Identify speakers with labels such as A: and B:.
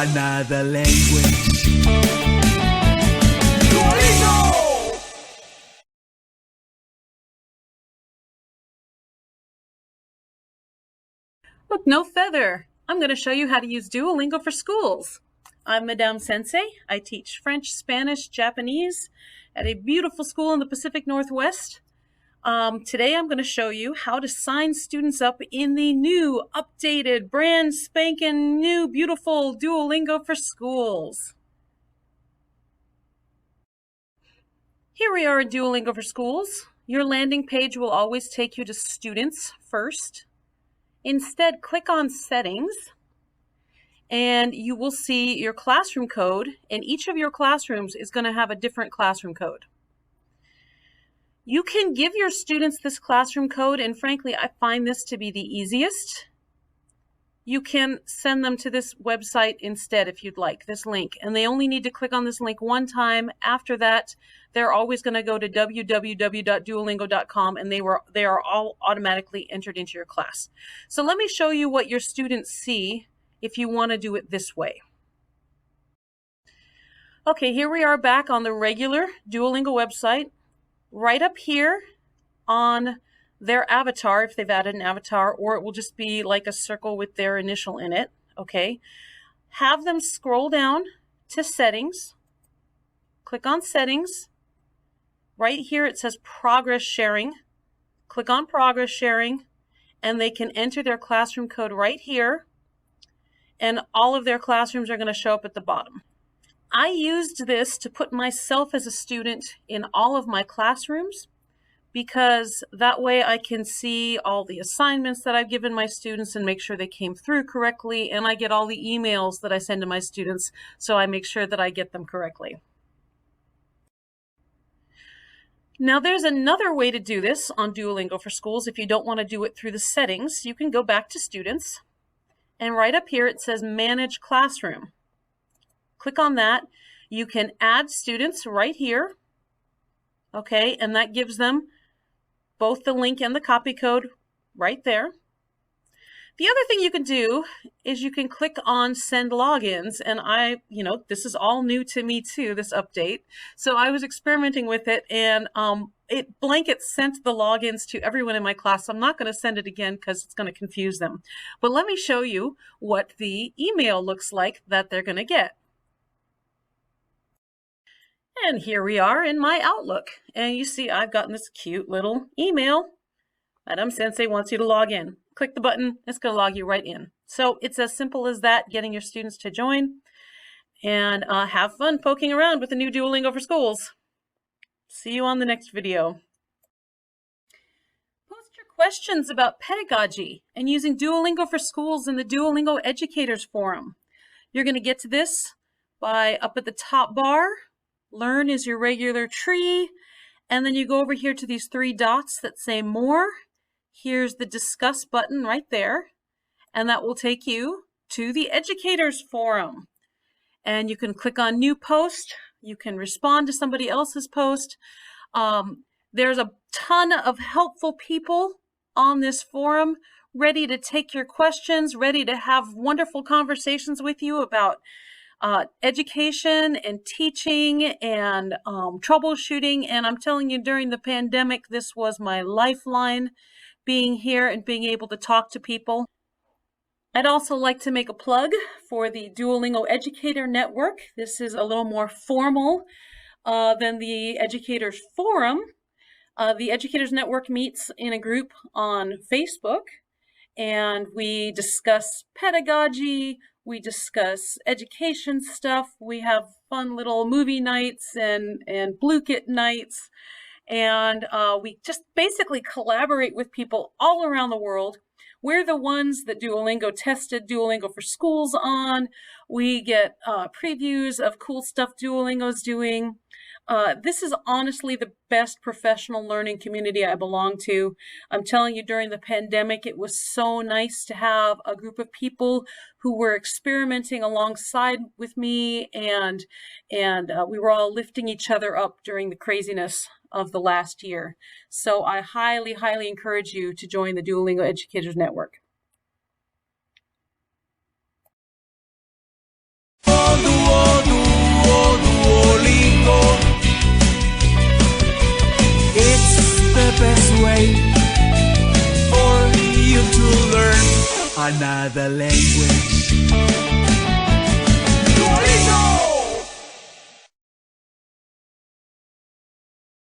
A: another language. Duolingo!
B: Look, no feather. I'm going to show you how to use Duolingo for schools. I'm Madame Sensei. I teach French, Spanish, Japanese at a beautiful school in the Pacific Northwest. Today I'm going to show you how to sign students up in the new, updated, brand spanking new, beautiful Duolingo for schools. Here we are in Duolingo for schools. Your landing page will always take you to students first. Instead, click on settings and you will see your classroom code, and each of your classrooms is going to have a different classroom code. You can give your students this classroom code, and frankly, I find this to be the easiest. You can send them to this website instead if you'd like, this link, and they only need to click on this link one time. After that, they're always going to go to www.duolingo.com, and they are all automatically entered into your class. So let me show you what your students see if you want to do it this way. Okay, here we are back on the regular Duolingo website. Right up here on their avatar, if they've added an avatar, or it will just be like a circle with their initial in it, okay? Have them scroll down to settings, click on settings. Right here it says progress sharing. Click on progress sharing, and they can enter their classroom code right here, and all of their classrooms are going to show up at the bottom. I used this to put myself as a student in all of my classrooms, because that way I can see all the assignments that I've given my students and make sure they came through correctly, and I get all the emails that I send to my students, so I make sure that I get them correctly. Now there's another way to do this on Duolingo for schools. If you don't want to do it through the settings, you can go back to students, and right up here it says manage classroom. Click on that. You can add students right here, okay, and that gives them both the link and the copy code right there. The other thing you can do is you can click on send logins, and this is all new to me too, this update. So I was experimenting with it, and it blanket sent the logins to everyone in my class. I'm not going to send it again because it's going to confuse them. But let me show you what the email looks like that they're going to get. And here we are in my Outlook. And you see I've gotten this cute little email. Madam Sensei wants you to log in. Click the button, it's going to log you right in. So it's as simple as that, getting your students to join. And have fun poking around with the new Duolingo for schools. See you on the next video. Post your questions about pedagogy and using Duolingo for schools in the Duolingo Educators Forum. You're going to get to this by up at the top bar. Learn is your regular tree, and then you go over here to these three dots that say more. Here's the discuss button right there, and that will take you to the Educators Forum. And you can click on new post. You can respond to somebody else's post. There's a ton of helpful people on this forum ready to take your questions, ready to have wonderful conversations with you about education and teaching and troubleshooting. And I'm telling you, during the pandemic, this was my lifeline, being here and being able to talk to people. I'd also like to make a plug for the Duolingo Educator Network. This is a little more formal than the Educators Forum. The Educators Network meets in a group on Facebook, and we discuss pedagogy, we discuss education stuff, we have fun little movie nights and Blue Kit nights, and we just basically collaborate with people all around the world. We're the ones that Duolingo tested Duolingo for schools on. We get previews of cool stuff Duolingo's doing. This is honestly the best professional learning community I belong to. I'm telling you, during the pandemic, it was so nice to have a group of people who were experimenting alongside with me, and we were all lifting each other up during the craziness of the last year. So I highly, highly encourage you to join the Duolingo Educators Network.
A: Another language.